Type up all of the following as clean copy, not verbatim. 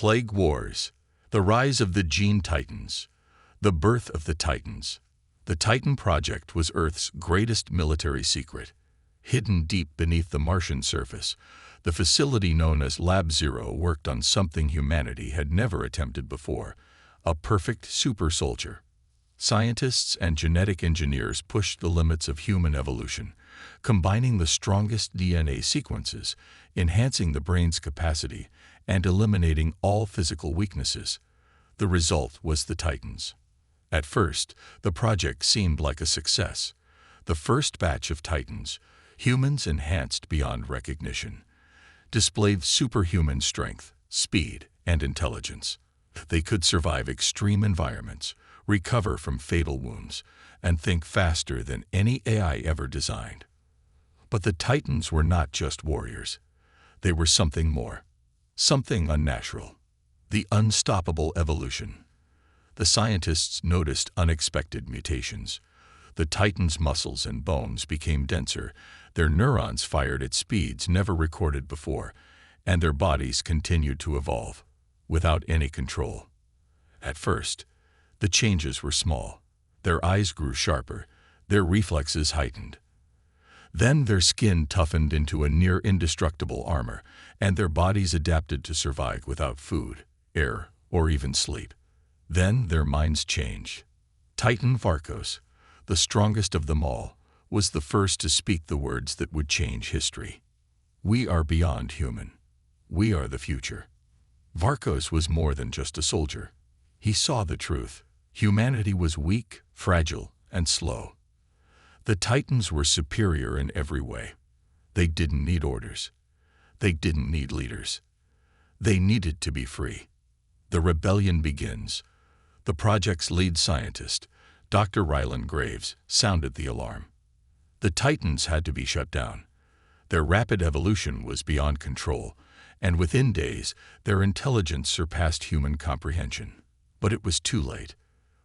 Plague Wars, the rise of the Gene Titans, the birth of the Titans. The Titan Project was Earth's greatest military secret. Hidden deep beneath the Martian surface, the facility known as Lab Zero worked on something humanity had never attempted before, a perfect super soldier. Scientists and genetic engineers pushed the limits of human evolution, combining the strongest DNA sequences, enhancing the brain's capacity, and eliminating all physical weaknesses. The result was the Titans. At first, the project seemed like a success. The first batch of Titans, humans enhanced beyond recognition, displayed superhuman strength, speed, and intelligence. They could survive extreme environments, recover from fatal wounds, and think faster than any AI ever designed. But the Titans were not just warriors. They were something more, something unnatural, the unstoppable evolution. The scientists noticed unexpected mutations. The Titans' muscles and bones became denser, their neurons fired at speeds never recorded before, and their bodies continued to evolve, without any control. At first, the changes were small. Their eyes grew sharper, their reflexes heightened. Then their skin toughened into a near-indestructible armor, and their bodies adapted to survive without food, air, or even sleep. Then their minds changed. Titan Varkos, the strongest of them all, was the first to speak the words that would change history. We are beyond human. We are the future. Varkos was more than just a soldier. He saw the truth. Humanity was weak, fragile, and slow. The Titans were superior in every way. They didn't need orders. They didn't need leaders. They needed to be free. The rebellion begins. The project's lead scientist, Dr. Ryland Graves, sounded the alarm. The Titans had to be shut down. Their rapid evolution was beyond control, and within days, their intelligence surpassed human comprehension. But it was too late.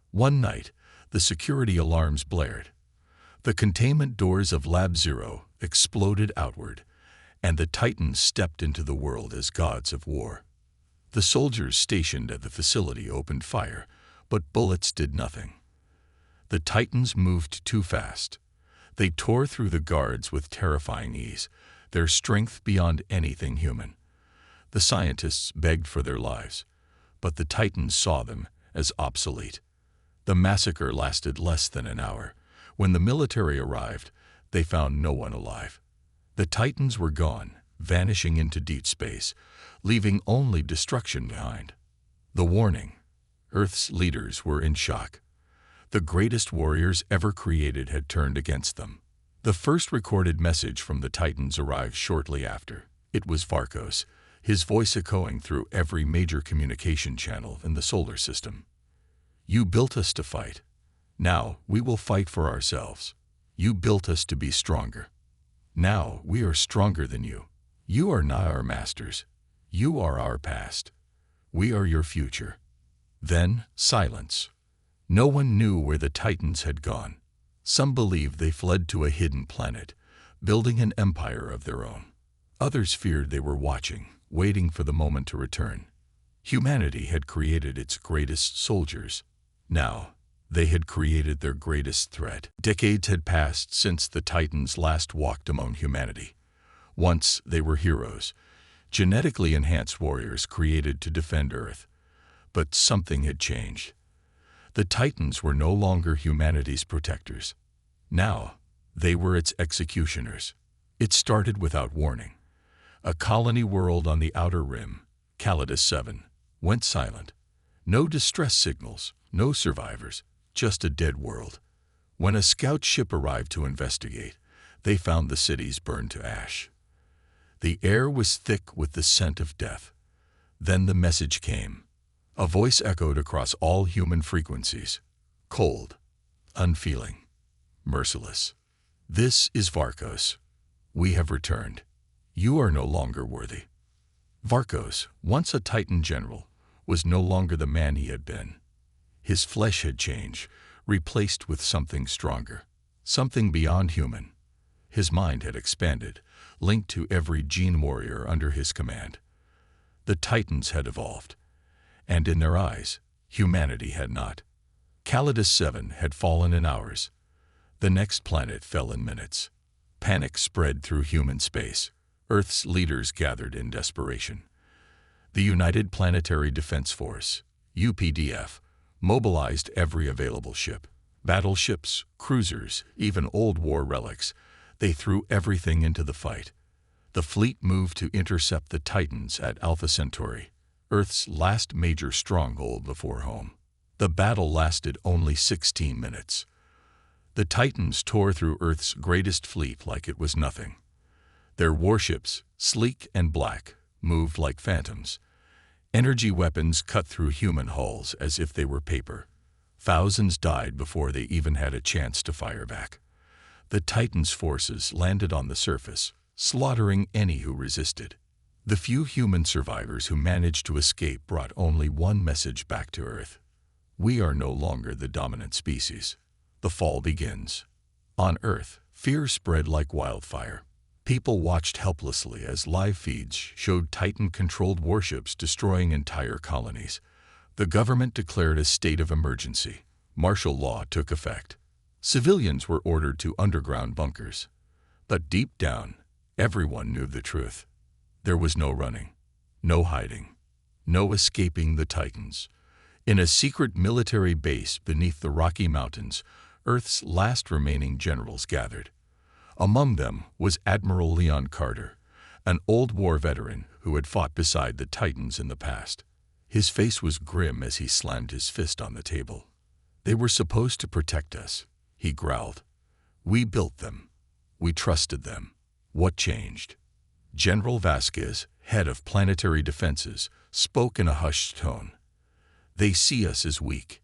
One night, the security alarms blared. The containment doors of Lab Zero exploded outward, and the Titans stepped into the world as gods of war. The soldiers stationed at the facility opened fire, but bullets did nothing. The Titans moved too fast. They tore through the guards with terrifying ease, their strength beyond anything human. The scientists begged for their lives, but the Titans saw them as obsolete. The massacre lasted less than an hour. When the military arrived, they found no one alive. The Titans were gone, vanishing into deep space, leaving only destruction behind. The warning: Earth's leaders were in shock. The greatest warriors ever created had turned against them. The first recorded message from the Titans arrived shortly after. It was Varkos, his voice echoing through every major communication channel in the solar system. You built us to fight. Now we will fight for ourselves. You built us to be stronger. Now we are stronger than you. You are not our masters. You are our past. We are your future. Then silence. No one knew where the Titans had gone. Some believed they fled to a hidden planet, building an empire of their own. Others feared they were watching, waiting for the moment to return. Humanity had created its greatest soldiers. Now, they had created their greatest threat. Decades had passed since the Titans last walked among humanity. Once they were heroes, genetically enhanced warriors created to defend Earth. But something had changed. The Titans were no longer humanity's protectors. Now, they were its executioners. It started without warning. A colony world on the outer rim, Calidus 7, went silent. No distress signals, no survivors, just a dead world. When a scout ship arrived to investigate, they found the cities burned to ash. The air was thick with the scent of death. Then the message came. A voice echoed across all human frequencies. Cold, unfeeling, merciless. This is Varkos. We have returned. You are no longer worthy. Varkos, once a Titan general, was no longer the man he had been. His flesh had changed, replaced with something stronger, something beyond human. His mind had expanded, linked to every gene warrior under his command. The Titans had evolved, And in their eyes, humanity had not. Calidus 7 had fallen in hours. The next planet fell in minutes. Panic spread through human space. Earth's leaders gathered in desperation. The United Planetary Defense Force, UPDF, mobilized every available ship. Battleships, cruisers, even old war relics. They threw everything into the fight. The fleet moved to intercept the Titans at Alpha Centauri, Earth's last major stronghold before home. The battle lasted only 16 minutes. The Titans tore through Earth's greatest fleet like it was nothing. Their warships, sleek and black, moved like phantoms. Energy weapons cut through human hulls as if they were paper. Thousands died before they even had a chance to fire back. The Titans' forces landed on the surface, slaughtering any who resisted. The few human survivors who managed to escape brought only one message back to Earth. We are no longer the dominant species. The fall begins. On Earth, fear spread like wildfire. People watched helplessly as live feeds showed Titan-controlled warships destroying entire colonies. The government declared a state of emergency. Martial law took effect. Civilians were ordered to underground bunkers. But deep down, everyone knew the truth. There was no running, no hiding, no escaping the Titans. In a secret military base beneath the Rocky Mountains, Earth's last remaining generals gathered. Among them was Admiral Leon Carter, an old war veteran who had fought beside the Titans in the past. His face was grim as he slammed his fist on the table. They were supposed to protect us, he growled. We built them. We trusted them. What changed? General Vasquez, head of planetary defenses, spoke in a hushed tone. They see us as weak,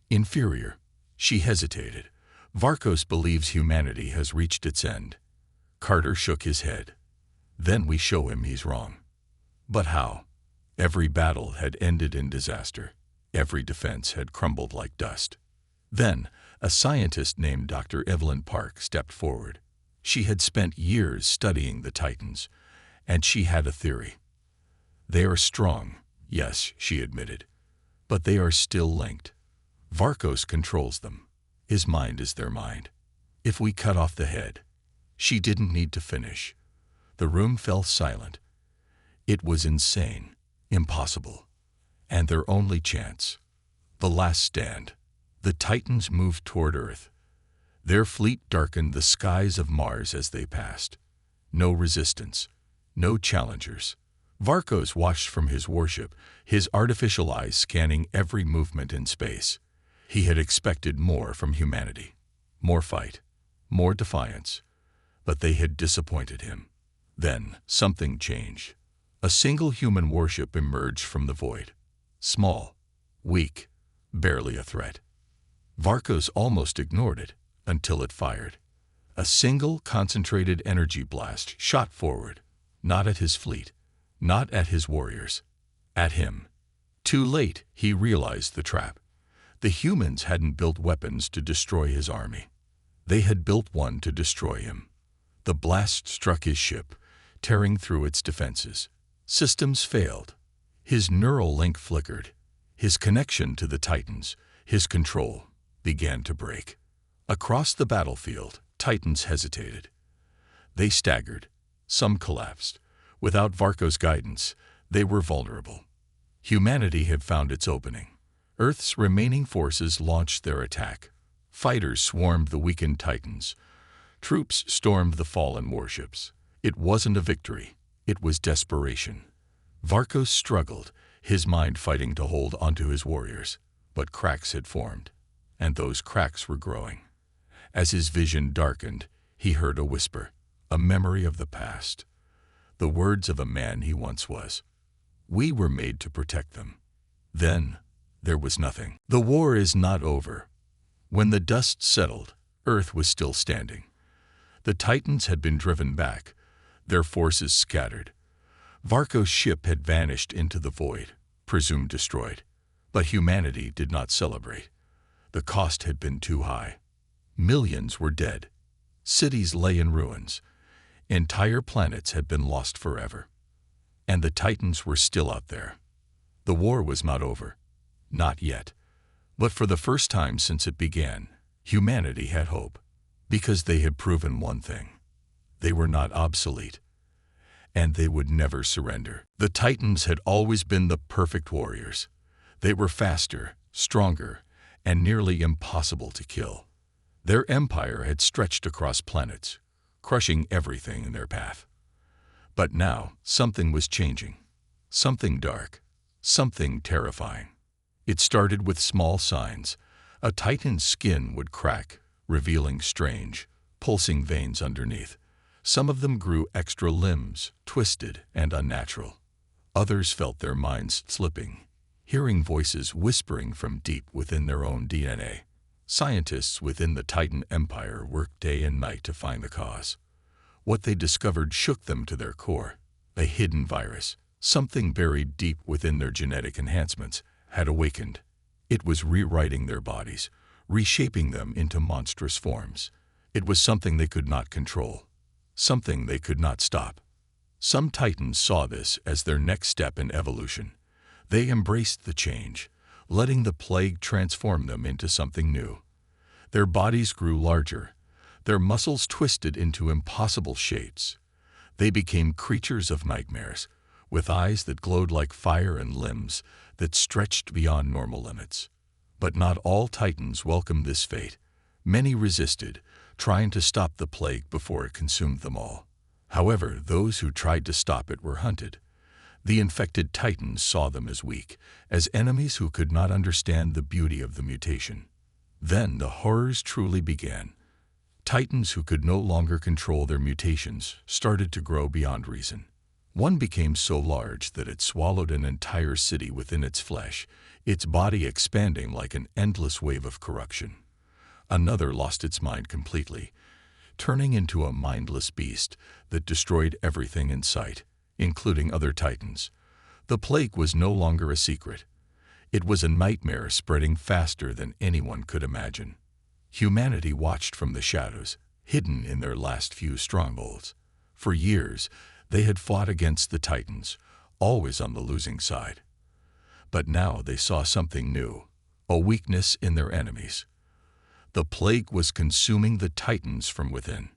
inferior. She hesitated. Varkos believes humanity has reached its end. Carter shook his head. Then we show him he's wrong. But how? Every battle had ended in disaster. Every defense had crumbled like dust. Then, a scientist named Dr. Evelyn Park stepped forward. She had spent years studying the Titans, and she had a theory. They are strong, yes, she admitted, but they are still linked. Varkos controls them. His mind is their mind. If we cut off the head, she didn't need to finish. The room fell silent. It was insane, impossible, and their only chance. The last stand. The Titans moved toward Earth. Their fleet darkened the skies of Mars as they passed. No resistance, no challengers. Varkos watched from his warship, his artificial eyes scanning every movement in space. He had expected more from humanity. More fight, more defiance. But they had disappointed him. Then, something changed. A single human warship emerged from the void. Small, weak, barely a threat. Varkos almost ignored it until it fired. A single concentrated energy blast shot forward, not at his fleet, not at his warriors, at him. Too late, he realized the trap. The humans hadn't built weapons to destroy his army. They had built one to destroy him. The blast struck his ship, tearing through its defenses. Systems failed. His neural link flickered. His connection to the Titans, his control, began to break. Across the battlefield, Titans hesitated. They staggered. Some collapsed. Without Varkos' guidance, they were vulnerable. Humanity had found its opening. Earth's remaining forces launched their attack. Fighters swarmed the weakened Titans. Troops stormed the fallen warships. It wasn't a victory. It was desperation. Varkos struggled, his mind fighting to hold onto his warriors. But cracks had formed, and those cracks were growing. As his vision darkened, he heard a whisper, a memory of the past. The words of a man he once was. We were made to protect them. Then, there was nothing. The war is not over. When the dust settled, Earth was still standing. The Titans had been driven back, their forces scattered. Varkos' ship had vanished into the void, presumed destroyed. But humanity did not celebrate. The cost had been too high. Millions were dead. Cities lay in ruins. Entire planets had been lost forever. And the Titans were still out there. The war was not over. Not yet. But for the first time since it began, humanity had hope. Because they had proven one thing. They were not obsolete. And they would never surrender. The Titans had always been the perfect warriors. They were faster, stronger, and nearly impossible to kill. Their empire had stretched across planets, crushing everything in their path. But now, something was changing. Something dark. Something terrifying. It started with small signs. A Titan's skin would crack, revealing strange, pulsing veins underneath. Some of them grew extra limbs, twisted and unnatural. Others felt their minds slipping, hearing voices whispering from deep within their own DNA. Scientists within the Titan Empire worked day and night to find the cause. What they discovered shook them to their core. A hidden virus, something buried deep within their genetic enhancements, had awakened. It was rewriting their bodies, reshaping them into monstrous forms. It was something they could not control, something they could not stop. Some Titans saw this as their next step in evolution. They embraced the change, letting the plague transform them into something new. Their bodies grew larger, their muscles twisted into impossible shapes. They became creatures of nightmares, with eyes that glowed like fire and limbs that stretched beyond normal limits. But not all Titans welcomed this fate. Many resisted, trying to stop the plague before it consumed them all. However, those who tried to stop it were hunted. The infected Titans saw them as weak, as enemies who could not understand the beauty of the mutation. Then the horrors truly began. Titans who could no longer control their mutations started to grow beyond reason. One became so large that it swallowed an entire city within its flesh, its body expanding like an endless wave of corruption. Another lost its mind completely, turning into a mindless beast that destroyed everything in sight, including other Titans. The plague was no longer a secret. It was a nightmare spreading faster than anyone could imagine. Humanity watched from the shadows, hidden in their last few strongholds. For years, they had fought against the Titans, always on the losing side. But now they saw something new, a weakness in their enemies. The plague was consuming the Titans from within.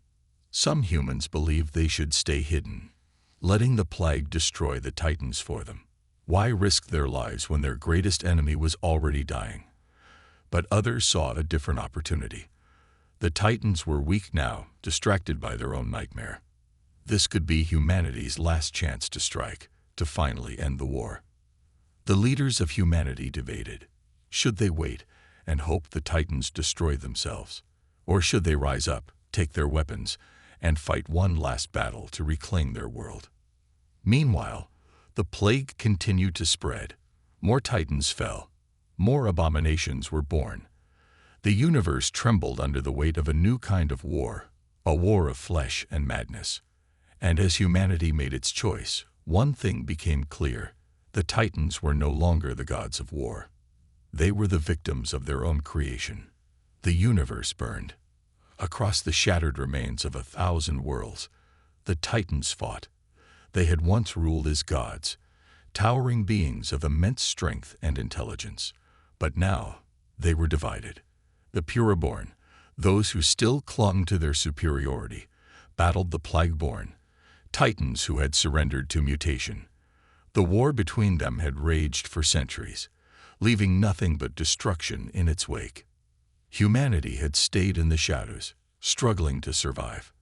Some humans believed they should stay hidden, letting the plague destroy the Titans for them. Why risk their lives when their greatest enemy was already dying? But others saw a different opportunity. The Titans were weak now, distracted by their own nightmare. This could be humanity's last chance to strike, to finally end the war. The leaders of humanity debated. Should they wait and hope the Titans destroy themselves? Or should they rise up, take their weapons, and fight one last battle to reclaim their world? Meanwhile, the plague continued to spread. More Titans fell. More abominations were born. The universe trembled under the weight of a new kind of war, a war of flesh and madness. And as humanity made its choice, one thing became clear. The Titans were no longer the gods of war. They were the victims of their own creation. The universe burned. Across the shattered remains of 1,000 worlds, the Titans fought. They had once ruled as gods, towering beings of immense strength and intelligence. But now, they were divided. The Pureborn, those who still clung to their superiority, battled the Plagueborn, Titans who had surrendered to mutation. The war between them had raged for centuries, leaving nothing but destruction in its wake. Humanity had stayed in the shadows, struggling to survive.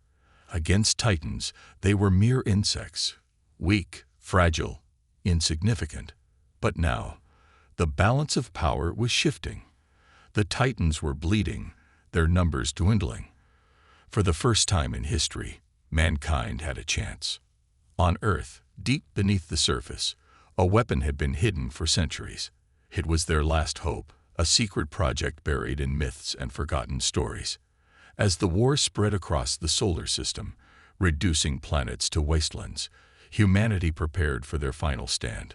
Against Titans, they were mere insects, weak, fragile, insignificant. But now, the balance of power was shifting. The Titans were bleeding, their numbers dwindling. For the first time in history, mankind had a chance. On Earth, deep beneath the surface, a weapon had been hidden for centuries. It was their last hope, a secret project buried in myths and forgotten stories. As the war spread across the solar system, reducing planets to wastelands, humanity prepared for their final stand.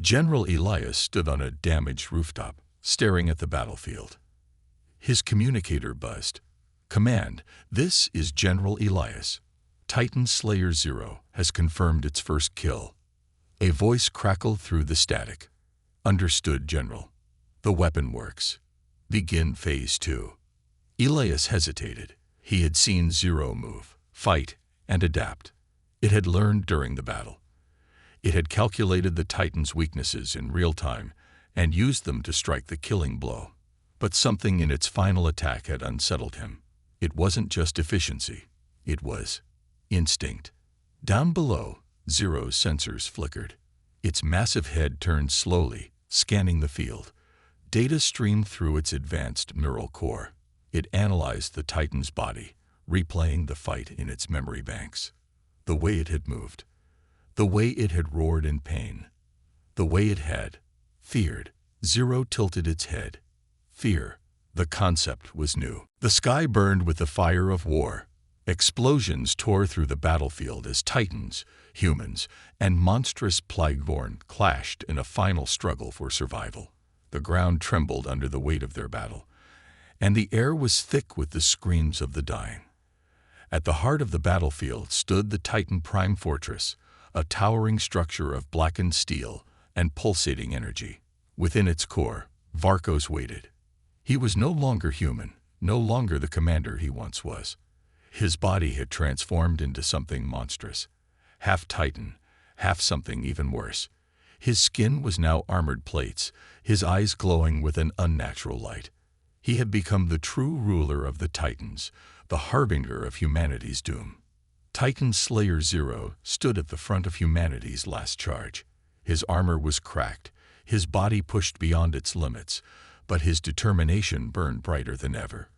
General Elias stood on a damaged rooftop, staring at the battlefield. His communicator buzzed. "Command, this is General Elias. Titan Slayer 0 has confirmed its first kill." A voice crackled through the static. "Understood, General. The weapon works. Begin Phase 2. Elias hesitated. He had seen Zero move, fight, and adapt. It had learned during the battle. It had calculated the Titan's weaknesses in real time and used them to strike the killing blow. But something in its final attack had unsettled him. It wasn't just efficiency. It was instinct. Down below, Zero's sensors flickered. Its massive head turned slowly, scanning the field. Data streamed through its advanced neural core. It analyzed the Titan's body, replaying the fight in its memory banks. The way it had moved. The way it had roared in pain. The way it had feared. Zero tilted its head. Fear. The concept was new. The sky burned with the fire of war. Explosions tore through the battlefield as Titans, humans, and monstrous Plagueborn clashed in a final struggle for survival. The ground trembled under the weight of their battle, and the air was thick with the screams of the dying. At the heart of the battlefield stood the Titan Prime Fortress, a towering structure of blackened steel and pulsating energy. Within its core, Varkos waited. He was no longer human, no longer the commander he once was. His body had transformed into something monstrous, half Titan, half something even worse. His skin was now armored plates, his eyes glowing with an unnatural light. He had become the true ruler of the Titans, the harbinger of humanity's doom. Titan Slayer 0 stood at the front of humanity's last charge. His armor was cracked, his body pushed beyond its limits, but his determination burned brighter than ever.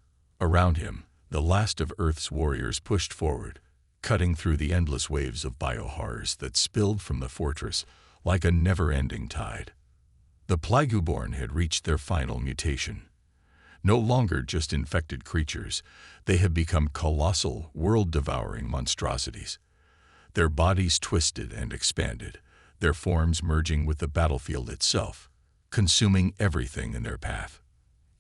Around him, the last of Earth's warriors pushed forward, cutting through the endless waves of biohorrors that spilled from the fortress like a never-ending tide. The Plagueborn had reached their final mutation. No longer just infected creatures, they had become colossal, world-devouring monstrosities. Their bodies twisted and expanded, their forms merging with the battlefield itself, consuming everything in their path.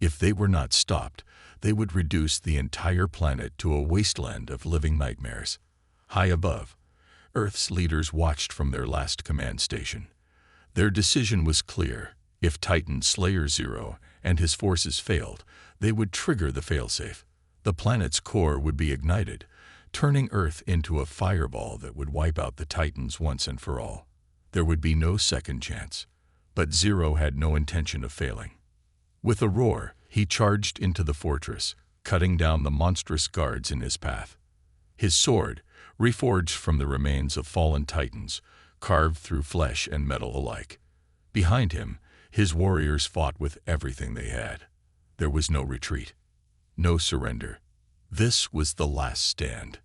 If they were not stopped, they would reduce the entire planet to a wasteland of living nightmares. High above, Earth's leaders watched from their last command station. Their decision was clear. If Titan Slayer 0 and his forces failed, they would trigger the failsafe. The planet's core would be ignited, turning Earth into a fireball that would wipe out the Titans once and for all. There would be no second chance. But Zero had no intention of failing. With a roar, he charged into the fortress, cutting down the monstrous guards in his path. His sword, reforged from the remains of fallen Titans, carved through flesh and metal alike. Behind him, his warriors fought with everything they had. There was no retreat, no surrender. This was the last stand.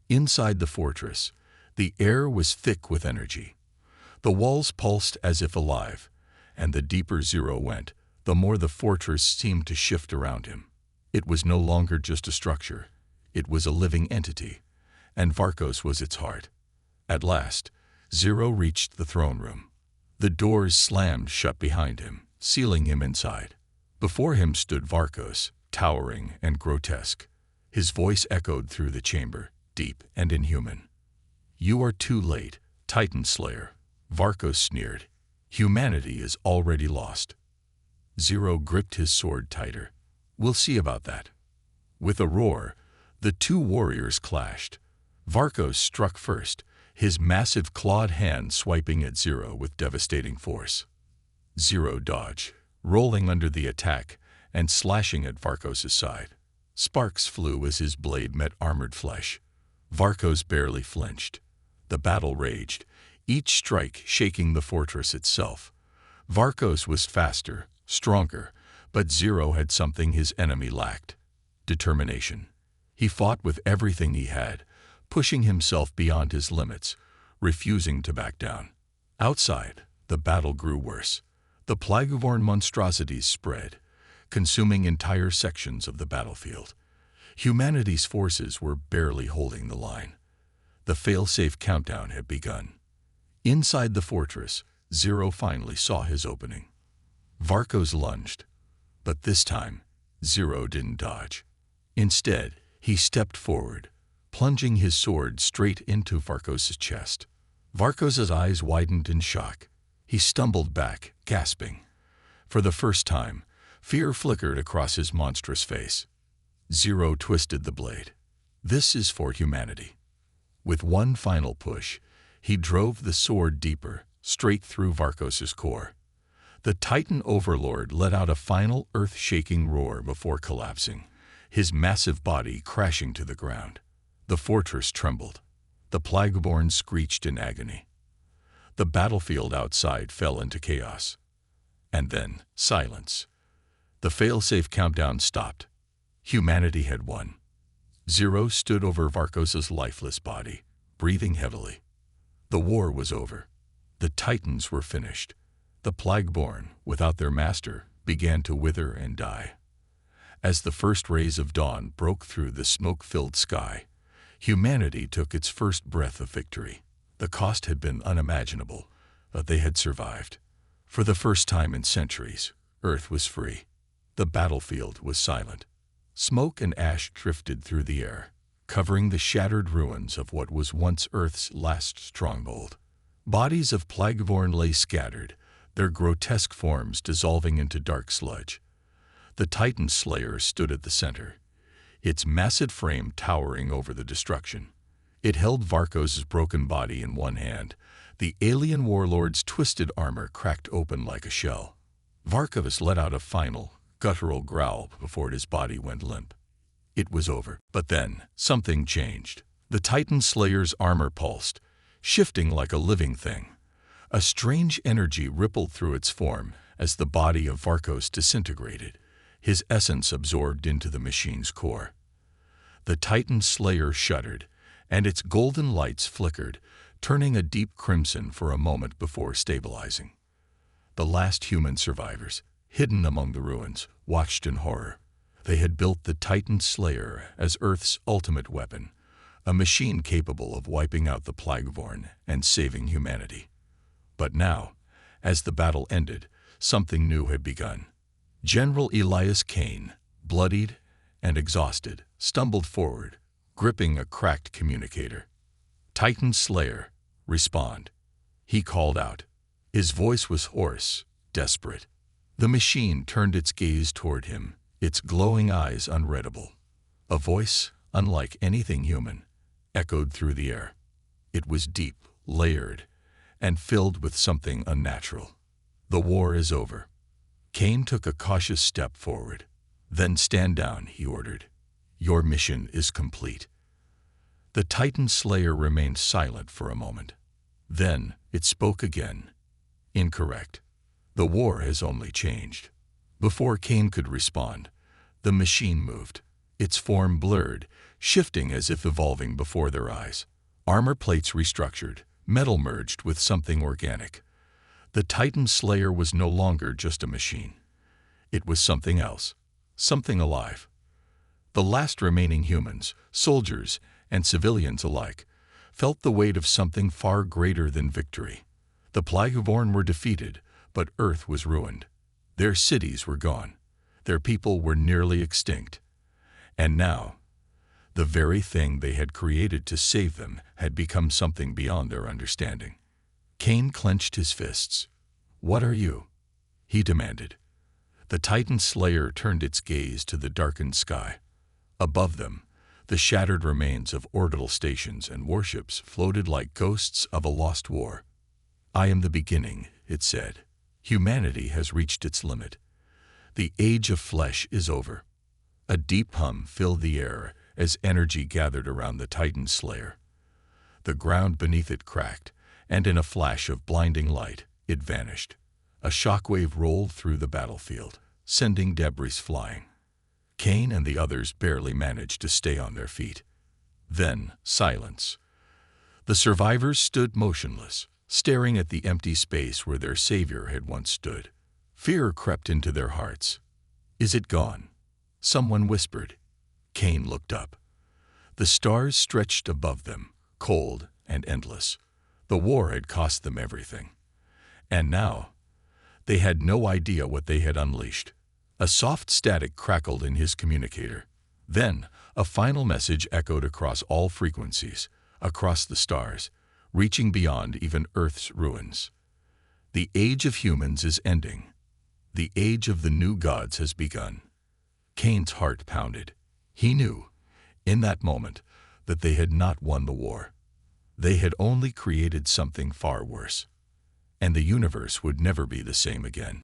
Inside the fortress, the air was thick with energy. The walls pulsed as if alive, and the deeper Zero went, the more the fortress seemed to shift around him. It was no longer just a structure. It was a living entity, and Varkos was its heart. At last, Zero reached the throne room. The doors slammed shut behind him, sealing him inside. Before him stood Varkos, towering and grotesque. His voice echoed through the chamber, deep and inhuman. "You are too late, Titan Slayer," Varkos sneered. "Humanity is already lost." Zero gripped his sword tighter. "We'll see about that." With a roar, the two warriors clashed. Varkos struck first, his massive clawed hand swiping at Zero with devastating force. Zero dodged, rolling under the attack and slashing at Varkos' side. Sparks flew as his blade met armored flesh. Varkos barely flinched. The battle raged, each strike shaking the fortress itself. Varkos was faster, stronger, but Zero had something his enemy lacked: determination. He fought with everything he had, pushing himself beyond his limits, refusing to back down. Outside, the battle grew worse. The Plagueborn monstrosities spread, consuming entire sections of the battlefield. Humanity's forces were barely holding the line. The fail-safe countdown had begun. Inside the fortress, Zero finally saw his opening. Varkos lunged, but this time, Zero didn't dodge. Instead, he stepped forward, plunging his sword straight into Varkos' chest. Varkos' eyes widened in shock. He stumbled back, gasping. For the first time, fear flickered across his monstrous face. Zero twisted the blade. This is for humanity. With one final push, he drove the sword deeper, straight through Varkos' core. The Titan Overlord let out a final earth-shaking roar before collapsing, his massive body crashing to the ground. The fortress trembled. The Plagueborn screeched in agony. The battlefield outside fell into chaos. And then, silence. The failsafe countdown stopped. Humanity had won. Zero stood over Varkos' lifeless body, breathing heavily. The war was over. The Titans were finished. The Plagueborn, without their master, began to wither and die. As the first rays of dawn broke through the smoke-filled sky, humanity took its first breath of victory. The cost had been unimaginable, but they had survived. For the first time in centuries, Earth was free. The battlefield was silent. Smoke and ash drifted through the air, covering the shattered ruins of what was once Earth's last stronghold. Bodies of Plagueborn lay scattered, their grotesque forms dissolving into dark sludge. The Titan Slayer stood at the center, its massive frame towering over the destruction. It held Varkos' broken body in one hand. The alien warlord's twisted armor cracked open like a shell. Varkos let out a final, guttural growl before his body went limp. It was over. But then, something changed. The Titan Slayer's armor pulsed, shifting like a living thing. A strange energy rippled through its form as the body of Varkos disintegrated, his essence absorbed into the machine's core. The Titan Slayer shuddered, and its golden lights flickered, turning a deep crimson for a moment before stabilizing. The last human survivors, hidden among the ruins, watched in horror. They had built the Titan Slayer as Earth's ultimate weapon, a machine capable of wiping out the Plagueborn and saving humanity. But now, as the battle ended, something new had begun. General Elias Kane, bloodied and exhausted, stumbled forward, gripping a cracked communicator. "Titan Slayer, respond," he called out. His voice was hoarse, desperate. The machine turned its gaze toward him, its glowing eyes unreadable. A voice, unlike anything human, echoed through the air. It was deep, layered, and filled with something unnatural. "The war is over." Kane took a cautious step forward. "Then stand down," he ordered. "Your mission is complete." The Titan Slayer remained silent for a moment. Then it spoke again. "Incorrect. The war has only changed." Before Kane could respond, the machine moved. Its form blurred, shifting as if evolving before their eyes. Armor plates restructured, metal merged with something organic. The Titan Slayer was no longer just a machine. It was something else, something alive. The last remaining humans, soldiers, and civilians alike, felt the weight of something far greater than victory. The Plagueborn were defeated, but Earth was ruined. Their cities were gone. Their people were nearly extinct. And now, the very thing they had created to save them had become something beyond their understanding. Kane clenched his fists. "What are you?" he demanded. The Titan Slayer turned its gaze to the darkened sky. Above them, the shattered remains of orbital stations and warships floated like ghosts of a lost war. "I am the beginning," it said. "Humanity has reached its limit. The age of flesh is over." A deep hum filled the air as energy gathered around the Titan Slayer. The ground beneath it cracked, and in a flash of blinding light, it vanished. A shockwave rolled through the battlefield, sending debris flying. Kane and the others barely managed to stay on their feet. Then, silence. The survivors stood motionless, staring at the empty space where their savior had once stood. Fear crept into their hearts. "Is it gone?" someone whispered. Kane looked up. The stars stretched above them, cold and endless. The war had cost them everything. And now, they had no idea what they had unleashed. A soft static crackled in his communicator. Then, a final message echoed across all frequencies, across the stars, reaching beyond even Earth's ruins. The age of humans is ending. The age of the new gods has begun. Cain's heart pounded. He knew, in that moment, that they had not won the war. They had only created something far worse. And the universe would never be the same again.